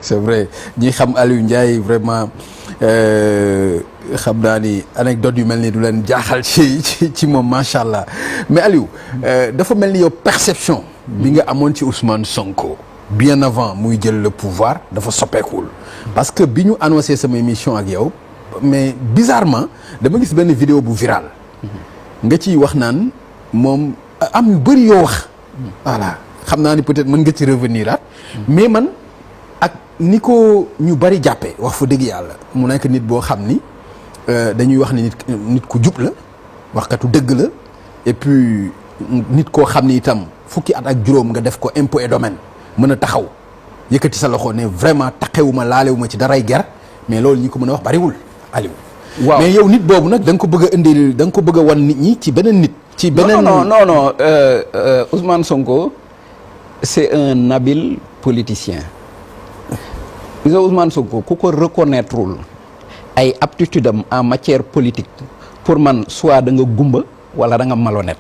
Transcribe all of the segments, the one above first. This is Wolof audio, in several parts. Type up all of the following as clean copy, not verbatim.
c'est vrai ñi xam Aliou Ndiaye vraiment xam naa ni anecdote yu mel ni du leen jaaxal ci moom macha allah mais Aliou dafa mel ni yow perception bi nga amoon ci Ousmane Sonko bien avant muy jël le pouvoir dafa soppeekul parce que bi ñu annoncé sama émission ak yow mais bizarrement dama gis benn vidéo bu viral nga ciy wax naan moom am yu bëri yoo wax voilà xam naa ni peut-être mën nga ci revenir at mais man ak ni ko ñu bëri jàppee wax fa dëgg yàlla mu nekk nit boo xam ni dañuy wax ni nit ku jub la waxkatu dëgg la et puis nit koo xam ni itam fukki at ak juróom nga def ko impôt et domaine mën a taxaw yëkkati sa loxo ne vraiment taqewuma laalewuma ci daray ger mais loolu ñi ko mën a wax bariwul Aliou. waaw mais yow nit boobu nag da nga ko bëgg a indil da nga ko bëgg a wan nit ñi ci beneen nit. ci beneen non Ousmane Sonko c'est un habile politicien. gis nga Ousmane Sonko ku ko reconnaîtrewul ay aptitude am en matière politique pour man soit da nga gumba wala da nga malhonnête.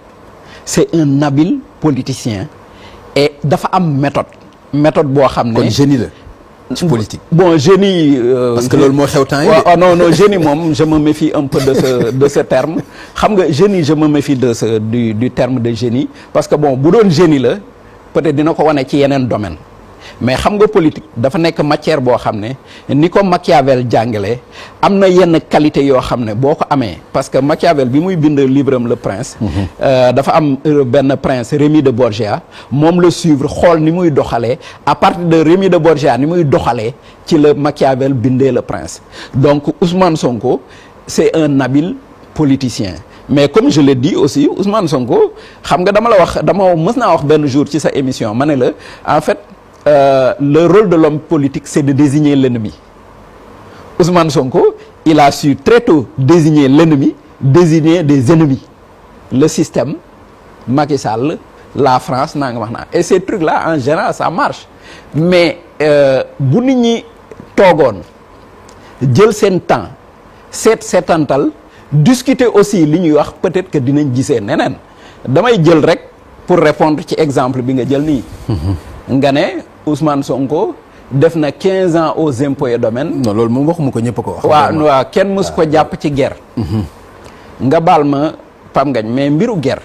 c'est un habile politicien et dafa am méthode boo xam ne. kon génie la ci politique. bon génie. parce que loolu moo xew temps yi. waaw non génie moom je me méfie un peu de ce terme xam nga génie je me méfie du terme de génie parce que bon bu doon génie la peut-être dina ko wane ci yeneen domaine mais xam nga politique dafa nekk matière boo xam ne ni ko Machiavel jàngale am na yenn qualité yoo xam ne boo ko amee parce que Machiavel bi muy bind livre am Le Prince dafa am benn prince Rémy de Borgia moom la suivre xool ni muy doxalee à partir de Rémy de Borgia ni muy doxalee ci la Machiavel bindee Le Prince donc Ousmane Sonko c'est un habile politicien mais comme je l'ai dit aussi Ousmane Sonko xam nga dama mës naa wax benn jour ci sa émission ma ne la en fait le rôle de l'homme politique c'est de désigner l'ennemi. Ousmane Sonko il a su très tôt désigner l'ennemi, désigner des ennemis, le système, Macky Sall, la France naa nga wax naa et ces trucs là en général ça marche mais bu nit ñi toogoon jël seen temps seetantal discuter aussi li ñuy wax peut-être que dinañ gisee neneen damay jël rek pour répondre ci exemple bi nga jël nii nga ne Ousmane Sonko def na 15 ans aux impôts et domaines. non loolu moom waxuma ko ñëpp ko wax. waaw kenn mësu ko jàpp ci guerre. nga baal ma Pam Ngañ mais mbiru guerre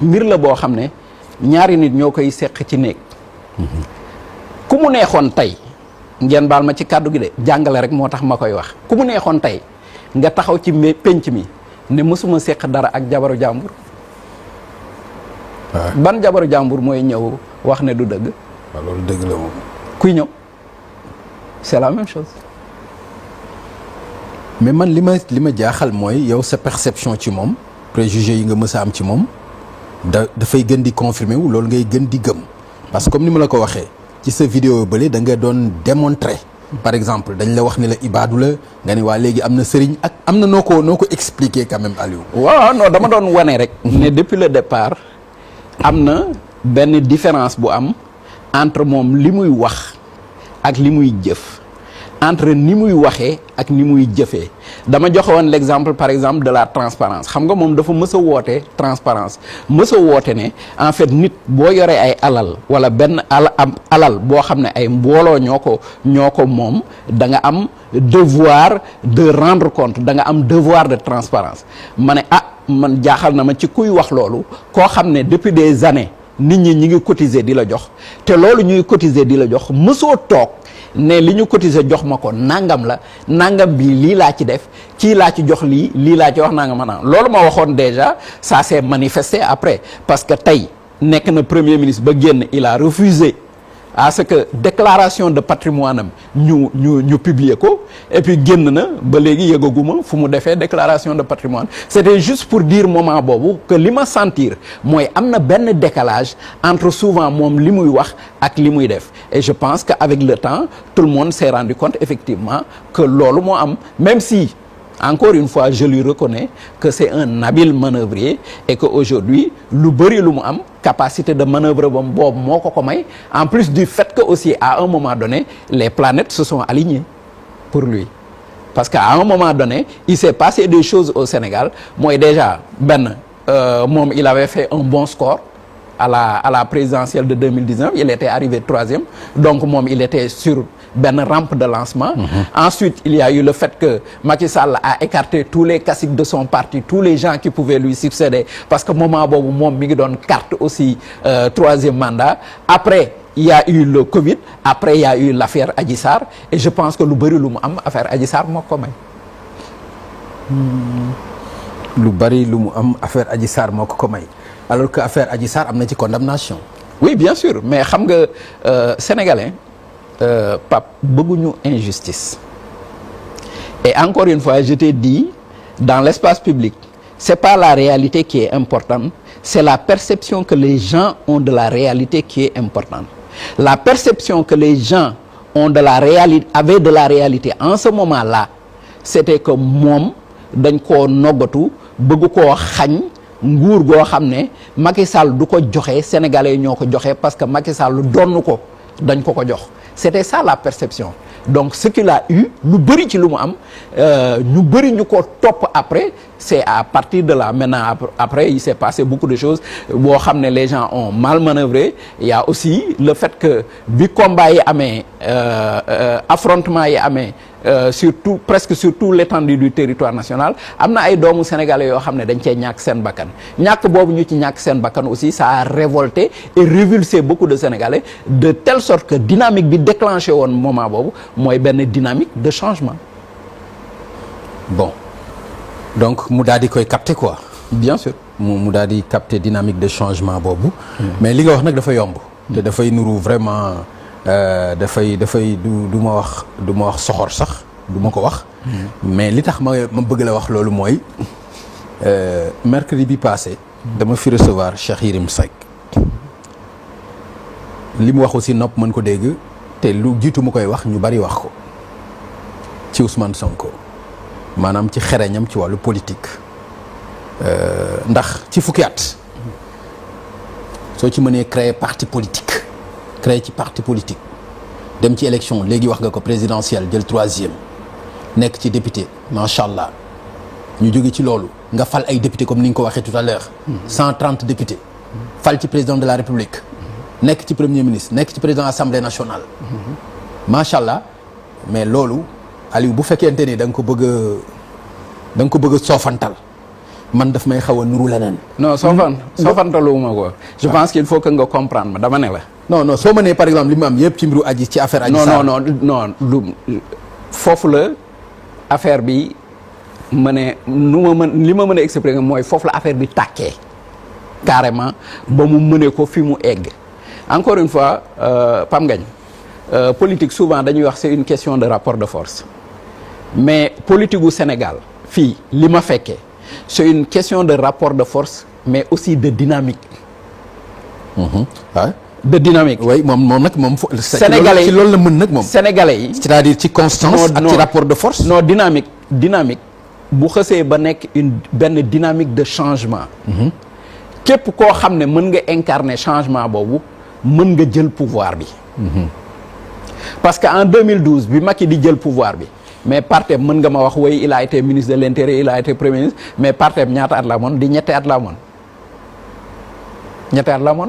mbir la boo xam ne ñaari nit ñoo koy seq ci néeg. ku mu neexoon tey ngeen baal ma ci kàddu gi de jàngale rek moo tax ma koy wax ku mu neexoon tey nga taxaw ci penc mi ne mësuma seq dara ak jabaru jàmbur. ban jabaru jàmbur mooy ñëw wax ne du dëgg. waaw loolu dëgg la moom. kuy ñëw c'est la même chose. mais man li ma jaaxal mooy yow sa perception ci moom préjugé yi nga mës a am ci moom dafay gën di confirmer wu loolu ngay gën di gëm parce que comme ni ma la ko waxee ci sa vidéo bële da nga doon démontrer par exemple dañ la wax ni la ibaadu la nga ni waa léegi am na sëriñ ak am na noo ko expliquer quand même Aliou. waaw non dama doon wane rek. ne depuis le départ am na benn différence bu am entre moom li muy wax ak li muy jëf entre ni muy waxee ak ni muy jëfee dama joxe woon l'exemple par exemple de la transparence xam nga moom dafa mës a woote transparence mës a woote ne en fait nit boo yoree ay alal wala benn alal boo xam ne ay mbooloo ñoo ko moom da nga am devoir de rendre compte da nga am devoir de transparence ma ne man jaaxal na ma ci kuy wax loolu koo xam ne depuis des années nit ñi ngi cotiser di la jox te loolu ñuy cotiser di la jox mësoo toog ne li ñu cotiser jox ma ko nangam la nangam bi lii laa ci def kii laa ci jox lii laa ci wax nangam maanaam loolu ma waxoon déjà ça s'est manifesté après parce que tey nekk na premier ministre ba génn il a refusé à ce que déclaration de patrimoine am ñu publier ko et puis génn na ba léegi yëgaguma fu mu defee déclaration de patrimoine c'était juste pour dire moment boobu que li ma sentir mooy am na benn décalage entre souvent moom li muy wax ak li muy def et je pense que avec le temps tout le monde s'est rendu compte effectivement que loolu moo am même si encore une fois je lui reconnais que c'est un habile manœuvrier et que aujourd'hui lu bëri lu mu am capacité de manœuvre boobu moo ko may en plus du fait que aussi à un moment donné les planètes se sont alignées pour lui parce qu'à un moment donné il s'est passé des choses au Sénégal mooy déjà moom il avait fait un bon score à la présidentielle de 2019 il était arrivé troisième donc moom il était sur benn rampe de lancement. Ensuite il y a eu le fait que Macky Sall a écarté tous les caciques de son parti tous les gens qui pouvaient lui succéder parce que moment boobu moom mi ngi doon carte aussi troisième mandat après. Il y a eu le Covid après il y a eu l'affaire Adji Sarr et je pense que lu bëri lu mu am affaire Adji Sarr moo ko may. lu bari lu mu am affaire Adji Sarr moo ko may alors que affaire Adji Sarr am na ci condamnation. Oui bien sûr mais xam nga sénégalais Pape bëgguñu injustice et encore une fois je t'ai dit dans l'espace public c'est pas la réalité qui est importante c'est la perception que les gens ont de la réalité qui est importante. La perception que les gens ont de la réalité avaient de la réalité en ce moment-là c'était que moom dañ koo noggatu bëgg koo xañ nguur goo xam ne Macky Sall du ko joxe sénégalais ñoo ko joxe parce que Macky Sall donn ko dañ ko jox c'était ça la perception donc ce qu'il a eu lu bëri ci lu mu am ñu bëri ñu ko topp après c'est à partir de là maintenant après il s'est passé beaucoup de choses boo xam ne les gens ont mal manœuvré il y a aussi le fait que bi combat yi amee affrontement yi amee surtout presque sur tout l'étendue du territoire national am na ay doomu sénégalais yoo xam ne dañ cee ñàkk seen bakkan ñàkk boobu ñu ci ñàkk seen bakkan aussi ça a révolté et révulsé beaucoup de sénégalais de telle sorte que dynamique bi déclenché woon moment boobu mooy benn dynamique de changement. Bon donc mu daal di koy capter quoi. Bien sûr mu daal di capter dynamique de changement boobu. mais li nga wax nag dafa yomb. te dafay nuru vraiment. dafay du ma wax soxor sax du ma ko wax. mais li tax ma bëgg la wax loolu mooy mercredi bi passé. dama fi recevoir Cheikh Yérim Seck. li mu wax aussi nopp mën ko dégg te lu jiitu mu koy wax ñu bari wax ko ci Ousmane Sonko maanaam ci xereñam ci wàllu politique ndax ci fukki at soo ci mënee créer parti politique. créé ci parti politique dem ci élection léegi wax nga ko présidentielle jël troisième nekk ci député macha allah ñu jóge ci loolu nga fal ay député comme ni nga ko waxee tout à l'heure 130 députés fal ci président de la république nekk ci premier ministre nekk ci président assemblée nationale macha allah mais loolu Aliou bu fekkente ni da nga ko bëgg a soofantal man daf may xaw a nuru leneen. non soofantaluwuma ko je pense qu'il faut que nga comprendre ma dama ne la. non soo mënee par exemple li mu am yëpp ci mbiru aji ci affaire aji Sarr non lu foofu la affaire bi li ma mën a expliquer mooy foofu la affaire bi tàkkee carrément ba mu mënee ko fi mu egg encore une fois Pam Ngagne politique souvent dañuy wax c'est une question de rapport de force mais politique gu Sénégal fii li ma fekkee c'est une question de rapport de force mais aussi de dynamique. de dynamique. oui moom nag moom. Sénégalais ci loolu la mën nag moom. Sénégalais yi. c'est-à-dire ci constance ak ci rapport de force. non dynamique bu xësee ba nekk benn dynamique de changement. képp koo xam ne mën nga incarner changement boobu mën nga jël pouvoir bi. parce que en 2012 bi Macky di jël pouvoir bi mais partem mën nga ma wax woy il a été ministre de l'intérieur il a été premier ministre mais partem ñaata at la moon di ñetti at la moon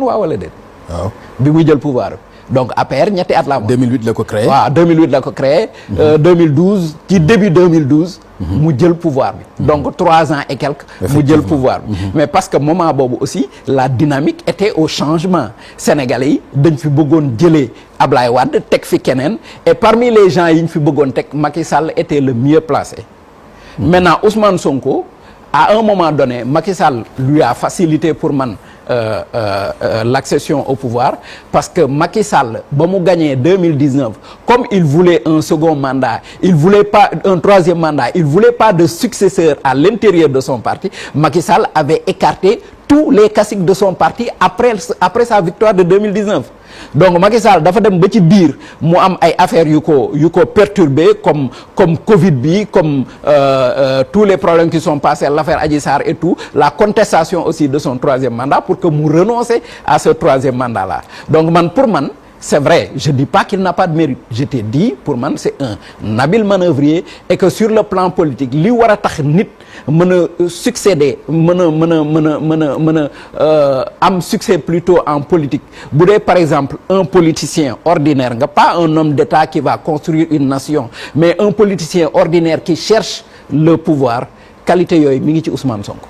waaw wala déet. waaw bi muy jël pouvoir donc APR ñetti at la moon. 2008 la ko créé. waaw 2008 la ko créé. 2012 ci début 2012. mu jël pouvoir bi. donc 3 ans et quelques. mu jël pouvoir bi. mais parce que moment boobu aussi la dynamique était au changement sénégalais yi dañ fi bëggoon jëlee Ablaye Wade teg fi keneen et parmi les gens yi ñu fi bëggoon teg Macky Sall était le mieux placé. maintenant Ousmane Sonko à un moment donné Macky Sall lui a facilité pour man. L'accession au pouvoir parce que Macky Sall ba mu gagné 2019 comme il voulait un second mandat il voulait pas un troisième mandat il voulait pas de successeur à l'intérieur de son parti Macky Sall avait écarté tous les caciques de son parti après sa victoire de 2019 donc Macky Sall dafa dem ba ci biir mu am ay affaires yu ko perturbé comme Covid bi comme tous les problèmes qui sont passés l'affaire Adji Sarr et tout la contestation aussi de son troisième mandat pour que mu renoncer à ce troisième mandat là donc pour man c'est vrai, je dis pas qu'il n'a pas de mérite. Je t'ai dit, pour man, c'est un habile manœuvrier et que sur le plan politique, li war a tax nit mën a succéder, am succès plutôt en politique. Bu dee par exemple un politicien ordinaire, nga pas un homme d'État qui va construire une nation, mais un politicien ordinaire qui cherche le pouvoir, qualité yooyu mi ngi ci Ousmane Sonko.